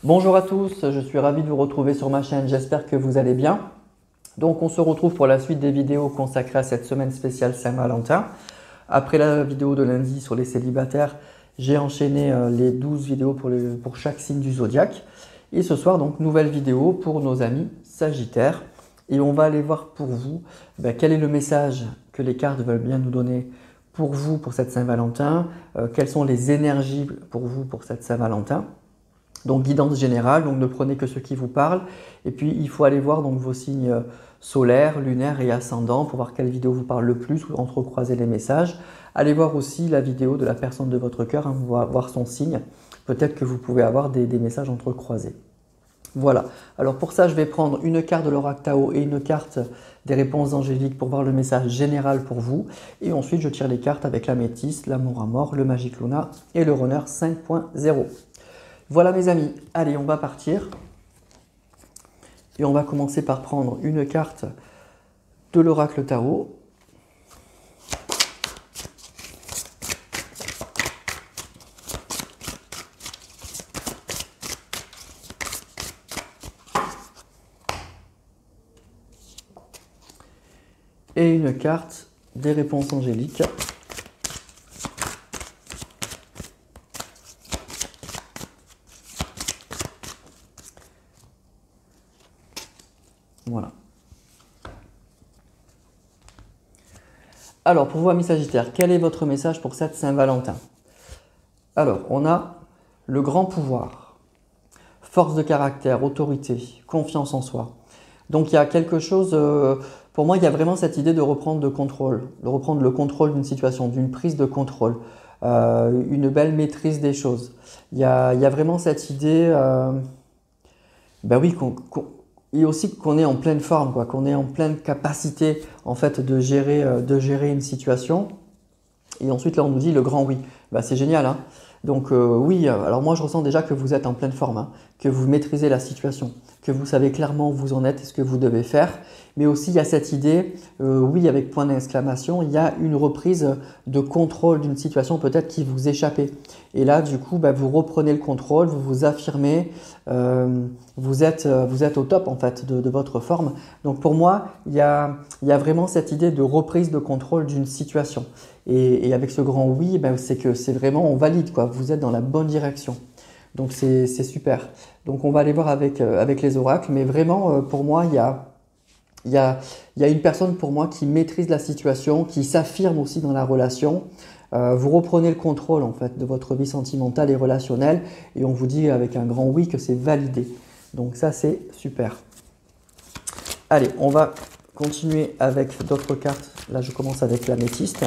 Bonjour à tous, je suis ravi de vous retrouver sur ma chaîne, j'espère que vous allez bien. Donc on se retrouve pour la suite des vidéos consacrées à cette semaine spéciale Saint-Valentin. Après la vidéo de lundi sur les célibataires, j'ai enchaîné les 12 vidéos pour chaque signe du zodiaque. Et ce soir, donc, nouvelle vidéo pour nos amis Sagittaires. Et on va aller voir pour vous quel est le message que les cartes veulent bien nous donner pour vous pour cette Saint-Valentin. Quelles sont les énergies pour vous pour cette Saint-Valentin. Donc guidance générale, donc ne prenez que ce qui vous parle. Et puis il faut aller voir donc vos signes solaires, lunaires et ascendants pour voir quelle vidéo vous parle le plus ou entrecroiser les messages. Allez voir aussi la vidéo de la personne de votre cœur, hein, voir son signe. Peut-être que vous pouvez avoir des messages entrecroisés. Voilà, alors pour ça je vais prendre une carte de l'oracle Tao et une carte des réponses angéliques pour voir le message général pour vous. Et ensuite je tire les cartes avec l'améthyste, l'amour à mort, le Magic Luna et le Runner 5.0. Voilà mes amis, allez on va partir et on va commencer par prendre une carte de l'oracle Tao. Et une carte des réponses angéliques. Voilà. Alors, pour vous, amis Sagittaires, quel est votre message pour cette Saint-Valentin? Alors, on a le grand pouvoir, force de caractère, autorité, confiance en soi. Donc, il y a quelque chose, pour moi, il y a vraiment cette idée de reprendre le contrôle d'une situation, d'une prise de contrôle, une belle maîtrise des choses. Il y a vraiment cette idée, oui, et aussi qu'on est en pleine forme, quoi, qu'on est en pleine capacité en fait de gérer une situation. Et ensuite là on nous dit le grand oui. C'est génial, hein. Donc oui, alors moi je ressens déjà que vous êtes en pleine forme, hein, que vous maîtrisez la situation, que vous savez clairement où vous en êtes et ce que vous devez faire. Mais aussi il y a cette idée, oui avec point d'exclamation, il y a une reprise de contrôle d'une situation peut-être qui vous échappait. Et là du coup vous reprenez le contrôle, vous vous affirmez, vous êtes au top en fait de votre forme. Donc pour moi il y a vraiment cette idée de reprise de contrôle d'une situation. Et avec ce grand oui, c'est que c'est vraiment, on valide, quoi. Vous êtes dans la bonne direction. Donc c'est super. Donc on va aller voir avec les oracles. Mais vraiment, pour moi, il y a une personne pour moi qui maîtrise la situation, qui s'affirme aussi dans la relation. Vous reprenez le contrôle en fait de votre vie sentimentale et relationnelle. Et on vous dit avec un grand oui que c'est validé. Donc ça, c'est super. Allez, on va continuer avec d'autres cartes. Là, je commence avec l'améthyste.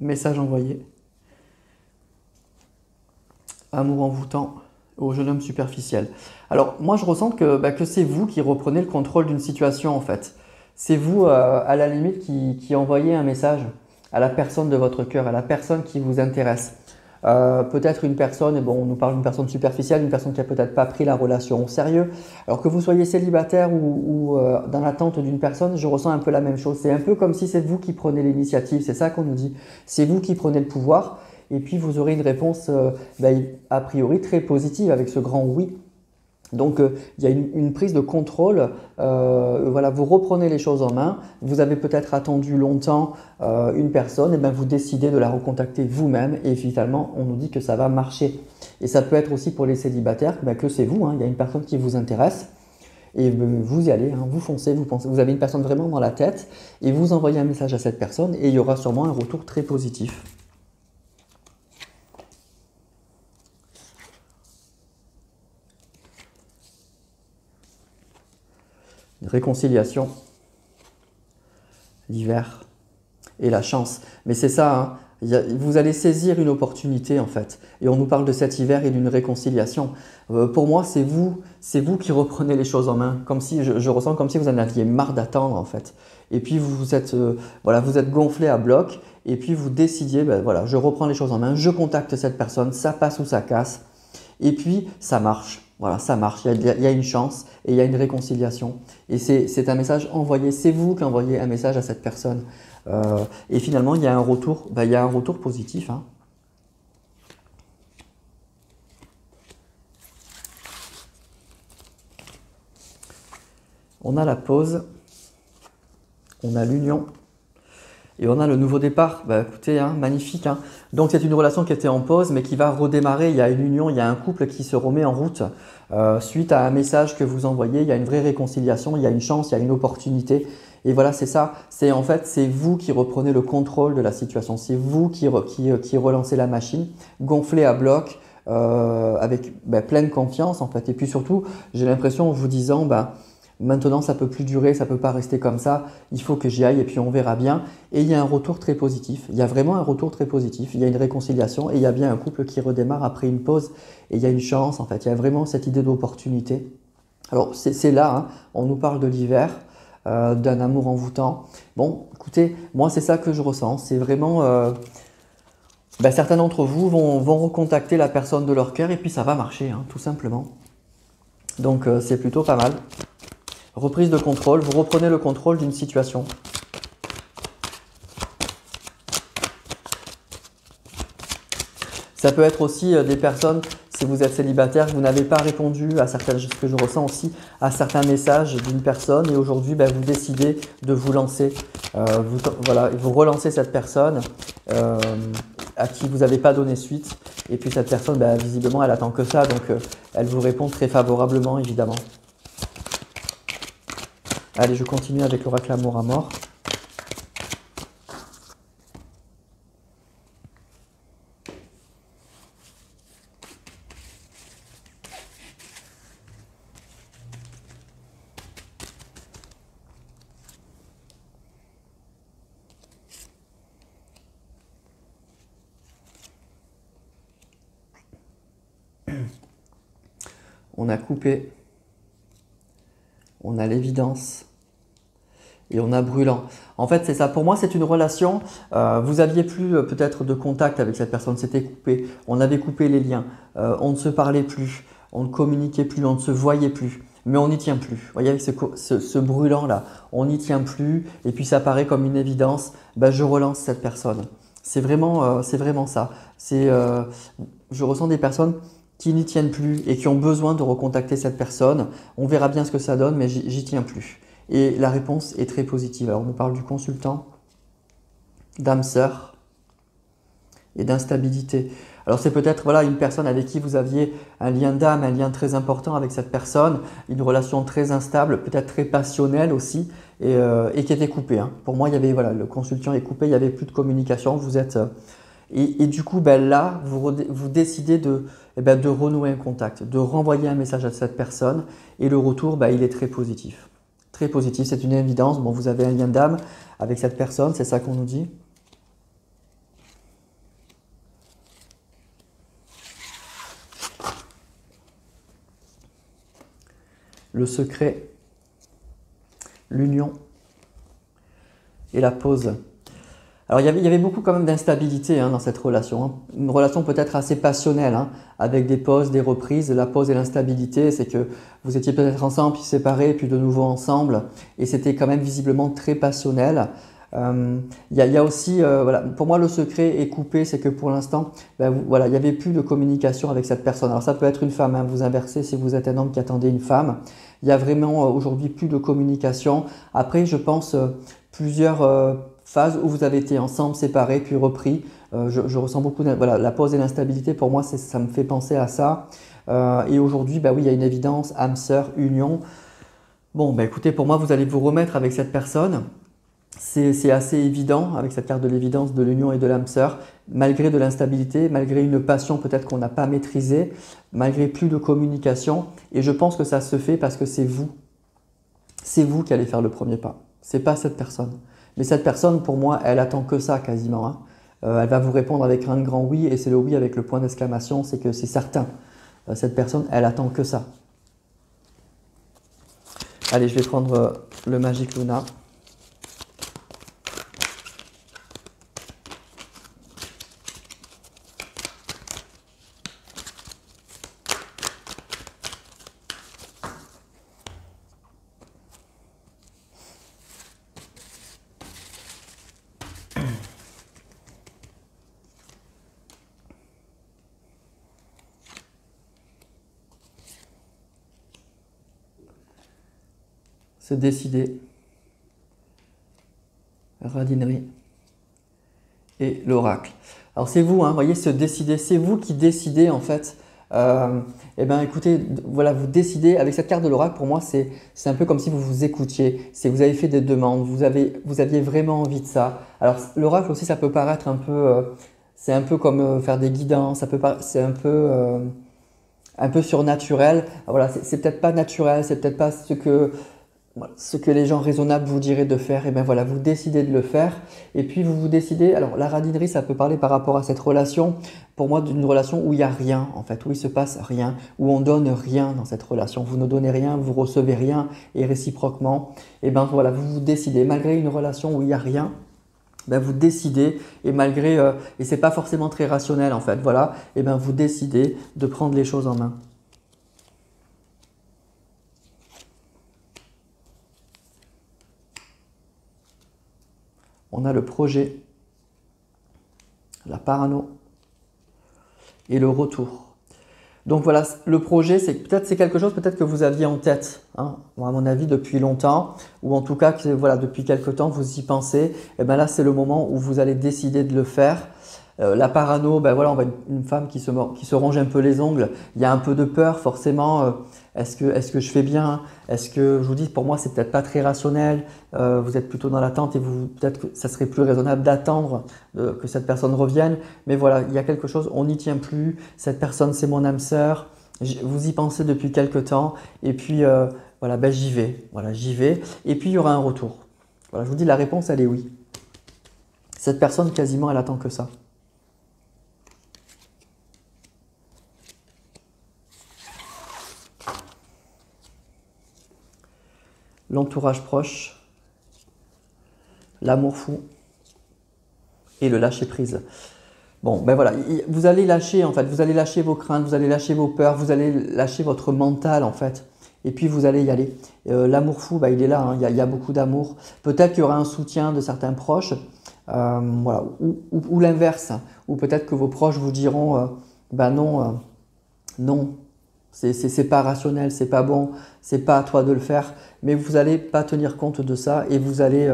Message envoyé. Amour envoûtant au jeune homme superficiel. Alors moi je ressens que c'est vous qui reprenez le contrôle d'une situation en fait. C'est vous à la limite qui envoyez un message à la personne de votre cœur, à la personne qui vous intéresse. Peut-être une personne, et bon on nous parle d'une personne superficielle, une personne qui n'a peut-être pas pris la relation au sérieux. Alors que vous soyez célibataire ou dans l'attente d'une personne, je ressens un peu la même chose. C'est un peu comme si c'est vous qui prenez l'initiative, c'est ça qu'on nous dit. C'est vous qui prenez le pouvoir. Et puis vous aurez une réponse a priori très positive avec ce grand oui. Donc il y a une prise de contrôle, voilà, vous reprenez les choses en main, vous avez peut-être attendu longtemps une personne, et vous décidez de la recontacter vous-même et finalement on nous dit que ça va marcher. Et ça peut être aussi pour les célibataires, que c'est vous, hein, il y a une personne qui vous intéresse. Et vous y allez, hein, vous foncez, vous avez une personne vraiment dans la tête et vous envoyez un message à cette personne et il y aura sûrement un retour très positif. Réconciliation, l'hiver et la chance. Mais c'est ça, Vous allez saisir une opportunité en fait. Et on nous parle de cet hiver et d'une réconciliation. Pour moi, c'est vous qui reprenez les choses en main. Comme si, je ressens comme si vous en aviez marre d'attendre en fait. Et puis vous êtes, voilà, vous êtes gonflé à bloc. Et puis vous décidiez, ben, voilà, je reprends les choses en main, je contacte cette personne, ça passe ou ça casse. Et puis ça marche. Voilà, ça marche. Il y a une chance et il y a une réconciliation. Et c'est un message envoyé. C'est vous qui envoyez un message à cette personne. Et finalement, il y a un retour, il y a un retour positif, hein. On a la pause, on a l'union et on a le nouveau départ. Bah, écoutez, hein, magnifique, hein. Donc c'est une relation qui était en pause mais qui va redémarrer. Il y a une union, il y a un couple qui se remet en route suite à un message que vous envoyez. Il y a une vraie réconciliation, il y a une chance, il y a une opportunité. Et voilà, c'est ça. C'est en fait, c'est vous qui reprenez le contrôle de la situation. C'est vous qui relancez la machine, gonflée à bloc, avec pleine confiance en fait. Et puis surtout, j'ai l'impression en vous disant, maintenant ça peut plus durer, ça peut pas rester comme ça. Il faut que j'y aille et puis on verra bien. Et il y a un retour très positif. Il y a vraiment un retour très positif. Il y a une réconciliation et il y a bien un couple qui redémarre après une pause. Et il y a une chance en fait. Il y a vraiment cette idée d'opportunité. Alors c'est là, hein, on nous parle de l'hiver. D'un amour envoûtant. Bon, écoutez, moi c'est ça que je ressens. C'est vraiment, certains d'entre vous vont recontacter la personne de leur cœur et puis ça va marcher, hein, tout simplement. Donc c'est plutôt pas mal. Reprise de contrôle, vous reprenez le contrôle d'une situation. Ça peut être aussi des personnes, si vous êtes célibataire, vous n'avez pas répondu à certains, ce que je ressens aussi, à certains messages d'une personne et aujourd'hui, vous décidez de vous lancer. Vous relancez cette personne à qui vous n'avez pas donné suite. Et puis cette personne, visiblement, elle attend que ça, donc elle vous répond très favorablement, évidemment. Allez, je continue avec l'oracle amour à mort. On a coupé, on a l'évidence et on a brûlant. En fait, c'est ça. Pour moi, c'est une relation. Vous aviez plus peut-être de contact avec cette personne, c'était coupé. On avait coupé les liens. On ne se parlait plus, on ne communiquait plus, on ne se voyait plus. Mais on n'y tient plus. Vous voyez, avec ce brûlant-là, on n'y tient plus. Et puis, ça paraît comme une évidence. Je relance cette personne. C'est vraiment ça. Je ressens des personnes qui n'y tiennent plus et qui ont besoin de recontacter cette personne. On verra bien ce que ça donne, mais j'y tiens plus. Et la réponse est très positive. Alors, on nous parle du consultant, d'âme sœur et d'instabilité. Alors, c'est peut-être une personne avec qui vous aviez un lien d'âme, un lien très important avec cette personne, une relation très instable, peut-être très passionnelle aussi, et qui était coupée, hein. Pour moi, il y avait, le consultant est coupé, il n'y avait plus de communication. Vous êtes… Et du coup, là, vous décidez de renouer un contact, de renvoyer un message à cette personne. Et le retour, il est très positif. Très positif, c'est une évidence. Bon, vous avez un lien d'âme avec cette personne, c'est ça qu'on nous dit. Le secret, l'union et la pause. Alors, il y avait beaucoup quand même d'instabilité dans cette relation, hein. Une relation peut-être assez passionnelle, hein, avec des pauses, des reprises. La pause et l'instabilité, c'est que vous étiez peut-être ensemble, puis séparés, puis de nouveau ensemble. Et c'était quand même visiblement très passionnel. Il y a aussi, pour moi, le secret est coupé, c'est que pour l'instant, il n'y avait plus de communication avec cette personne. Alors, ça peut être une femme, hein, vous inversez si vous êtes un homme qui attendait une femme. Il y a vraiment aujourd'hui plus de communication. Après, je pense plusieurs phase où vous avez été ensemble, séparés, puis repris. Je ressens beaucoup la pause et l'instabilité. Pour moi, ça me fait penser à ça. Et aujourd'hui, oui, il y a une évidence, âme sœur, union. Bon, écoutez, pour moi, vous allez vous remettre avec cette personne. C'est assez évident avec cette carte de l'évidence, de l'union et de l'âme sœur, malgré de l'instabilité, malgré une passion peut-être qu'on n'a pas maîtrisée, malgré plus de communication. Et je pense que ça se fait parce que c'est vous. C'est vous qui allez faire le premier pas. C'est pas cette personne. Mais cette personne, pour moi, elle attend que ça quasiment, hein. Elle va vous répondre avec un grand oui, et c'est le oui avec le point d'exclamation, c'est que c'est certain. Cette personne, elle attend que ça. Allez, je vais prendre le Magic Luna. Se décider, radinerie et l'oracle. Alors c'est vous, hein, voyez, se décider, c'est vous qui décidez en fait. Eh bien écoutez, voilà, vous décidez avec cette carte de l'oracle. Pour moi, c'est un peu comme si vous vous écoutiez, si vous avez fait des demandes, vous aviez vraiment envie de ça. Alors l'oracle aussi, ça peut paraître un peu, c'est un peu comme faire des guidances, c'est un peu surnaturel. Voilà, c'est peut-être pas naturel, c'est peut-être pas ce que les gens raisonnables vous diraient de faire, et bien voilà, vous décidez de le faire. Et puis vous décidez, alors la radinerie, ça peut parler par rapport à cette relation, pour moi d'une relation où il n'y a rien en fait, où il se passe rien, où on donne rien dans cette relation. Vous ne donnez rien, vous recevez rien, et réciproquement, et bien voilà, vous décidez, malgré une relation où il n'y a rien, ben vous décidez, et malgré, et c'est pas forcément très rationnel en fait, voilà, et bien vous décidez de prendre les choses en main. On a le projet, la parano et le retour. Donc voilà, le projet, c'est quelque chose peut-être que vous aviez en tête, hein, à mon avis depuis longtemps, ou en tout cas que voilà, depuis quelque temps vous y pensez. Et bien là, c'est le moment où vous allez décider de le faire. La parano, ben voilà, on voit une femme qui se ronge un peu les ongles. Il y a un peu de peur forcément. Est-ce que je fais bien? Est-ce que, je vous dis, pour moi, c'est peut-être pas très rationnel. Vous êtes plutôt dans l'attente et peut-être que ça serait plus raisonnable d'attendre que cette personne revienne. Mais voilà, il y a quelque chose, on n'y tient plus. Cette personne, c'est mon âme sœur. Vous y pensez depuis quelque temps. Et puis, voilà, ben j'y vais. Voilà, j'y vais. Et puis, il y aura un retour. Voilà, je vous dis, la réponse, elle est oui. Cette personne, quasiment, elle attend que ça. L'entourage proche, l'amour fou et le lâcher prise. Bon, ben voilà, vous allez lâcher en fait, vous allez lâcher vos craintes, vous allez lâcher vos peurs, vous allez lâcher votre mental en fait. Et puis vous allez y aller. L'amour fou, ben, il est là, hein, il y a beaucoup d'amour. Peut-être qu'il y aura un soutien de certains proches, voilà, ou l'inverse, ou peut-être que vos proches vous diront, ben non, non, c'est pas rationnel, c'est pas bon, c'est pas à toi de le faire, mais vous n'allez pas tenir compte de ça et vous allez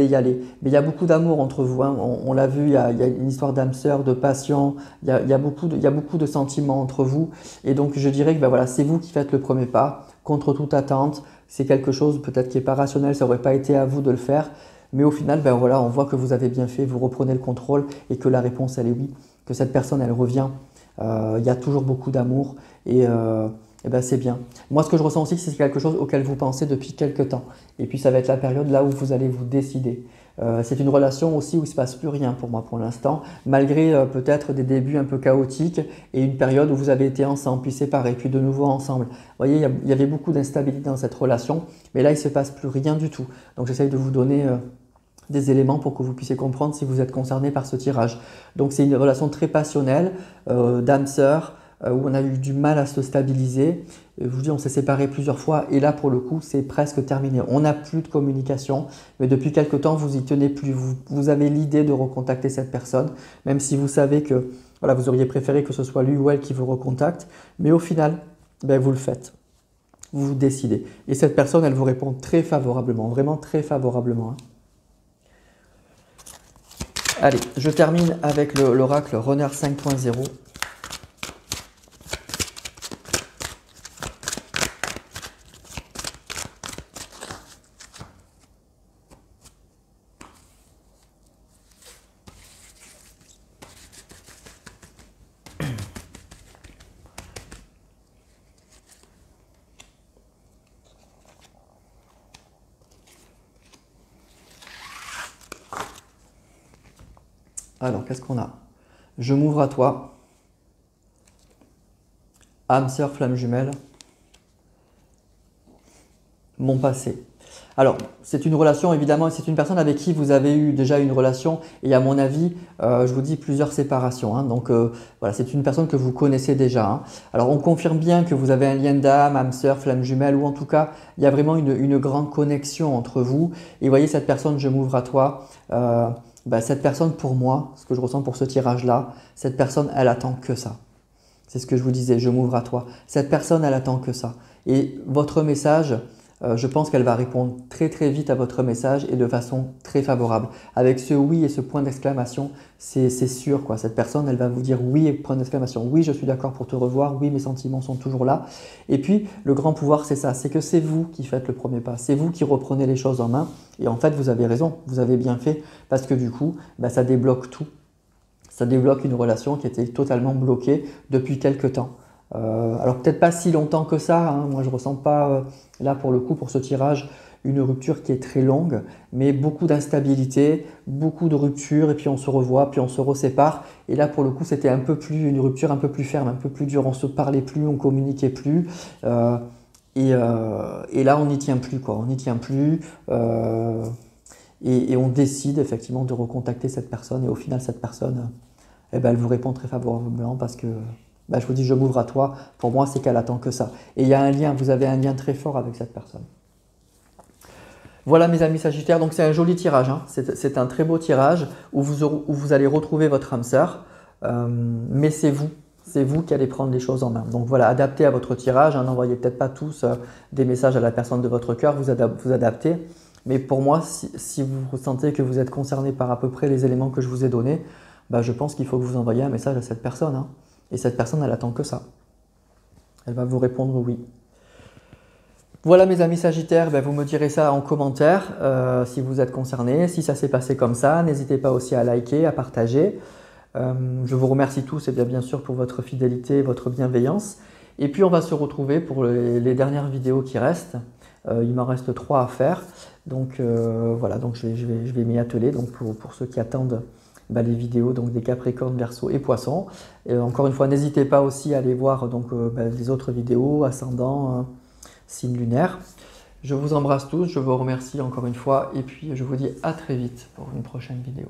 y aller. Mais il y a beaucoup d'amour entre vous, hein. On l'a vu, il y a une histoire d'âme sœur, de passion, il y a beaucoup de sentiments entre vous. Et donc je dirais que ben voilà, c'est vous qui faites le premier pas, contre toute attente. C'est quelque chose peut-être qui n'est pas rationnel, ça n'aurait pas été à vous de le faire. Mais au final, ben voilà, on voit que vous avez bien fait, vous reprenez le contrôle et que la réponse, elle est oui, que cette personne, elle revient. Il y a toujours beaucoup d'amour et ben c'est bien. Moi, ce que je ressens aussi, c'est quelque chose auquel vous pensez depuis quelques temps. Et puis, ça va être la période là où vous allez vous décider. C'est une relation aussi où il ne se passe plus rien pour moi pour l'instant, malgré peut-être des débuts un peu chaotiques et une période où vous avez été ensemble, puis séparés, puis de nouveau ensemble. Vous voyez, il y avait beaucoup d'instabilité dans cette relation, mais là, il ne se passe plus rien du tout. Donc, j'essaye de vous donner des éléments pour que vous puissiez comprendre si vous êtes concerné par ce tirage. Donc c'est une relation très passionnelle, d'âme sœur, où on a eu du mal à se stabiliser. Je vous dis, on s'est séparés plusieurs fois et là pour le coup c'est presque terminé. On n'a plus de communication, mais depuis quelque temps vous y tenez plus. Vous avez l'idée de recontacter cette personne, même si vous savez que voilà, vous auriez préféré que ce soit lui ou elle qui vous recontacte, mais au final, ben, vous le faites. Vous vous décidez. Et cette personne, elle vous répond très favorablement, vraiment très favorablement, hein. Allez, je termine avec l'oracle Runner 5.0. Alors, qu'est-ce qu'on a? Je m'ouvre à toi. Âme sœur, flamme jumelle. Mon passé. Alors, c'est une relation, évidemment, c'est une personne avec qui vous avez eu déjà une relation et à mon avis, je vous dis plusieurs séparations. Hein. Donc, voilà, c'est une personne que vous connaissez déjà. Hein. Alors, on confirme bien que vous avez un lien d'âme, âme sœur, flamme jumelle ou en tout cas, il y a vraiment une grande connexion entre vous. Et vous voyez, cette personne, je m'ouvre à toi. Cette personne, pour moi, ce que je ressens pour ce tirage-là, cette personne, elle attend que ça. C'est ce que je vous disais, je m'ouvre à toi. Cette personne, elle attend que ça. Et votre message… je pense qu'elle va répondre très très vite à votre message et de façon très favorable. Avec ce oui et ce point d'exclamation, c'est sûr quoi. Cette personne, elle va vous dire oui et point d'exclamation. Oui, je suis d'accord pour te revoir. Oui, mes sentiments sont toujours là. Et puis, le grand pouvoir, c'est ça. C'est que c'est vous qui faites le premier pas. C'est vous qui reprenez les choses en main. Et en fait, vous avez raison. Vous avez bien fait parce que du coup, ça débloque tout. Ça débloque une relation qui était totalement bloquée depuis quelque temps. Alors peut-être pas si longtemps que ça, hein. Moi je ne ressens pas là pour le coup pour ce tirage une rupture qui est très longue, mais beaucoup d'instabilité, beaucoup de ruptures et puis on se revoit, puis on se resépare et là pour le coup c'était une rupture un peu plus ferme, un peu plus dure, on ne se parlait plus, on ne communiquait plus et là on n'y tient plus quoi, on n'y tient plus et on décide effectivement de recontacter cette personne et au final cette personne elle vous répond très favorablement parce que je vous dis, je m'ouvre à toi. Pour moi, c'est qu'elle attend que ça. Et il y a un lien, vous avez un lien très fort avec cette personne. Voilà mes amis Sagittaires, donc c'est un joli tirage. Hein. C'est un très beau tirage où vous allez retrouver votre âme sœur. Mais c'est vous qui allez prendre les choses en main. Donc voilà, adaptez à votre tirage. Hein. N'envoyez peut-être pas tous des messages à la personne de votre cœur, vous adaptez. Mais pour moi, si vous ressentez que vous êtes concerné par à peu près les éléments que je vous ai donnés, je pense qu'il faut que vous envoyiez un message à cette personne. Hein. Et cette personne, elle attend que ça. Elle va vous répondre oui. Voilà mes amis Sagittaires, vous me direz ça en commentaire si vous êtes concernés, si ça s'est passé comme ça. N'hésitez pas aussi à liker, à partager. Je vous remercie tous et bien sûr pour votre fidélité, votre bienveillance. Et puis on va se retrouver pour les dernières vidéos qui restent. Il m'en reste 3 à faire. Donc voilà, donc je vais m'y atteler donc pour ceux qui attendent les vidéos donc des Capricornes, Verseau et Poissons. Et encore une fois, n'hésitez pas aussi à aller voir donc, les autres vidéos, ascendant, signe lunaire. Je vous embrasse tous, je vous remercie encore une fois et puis je vous dis à très vite pour une prochaine vidéo.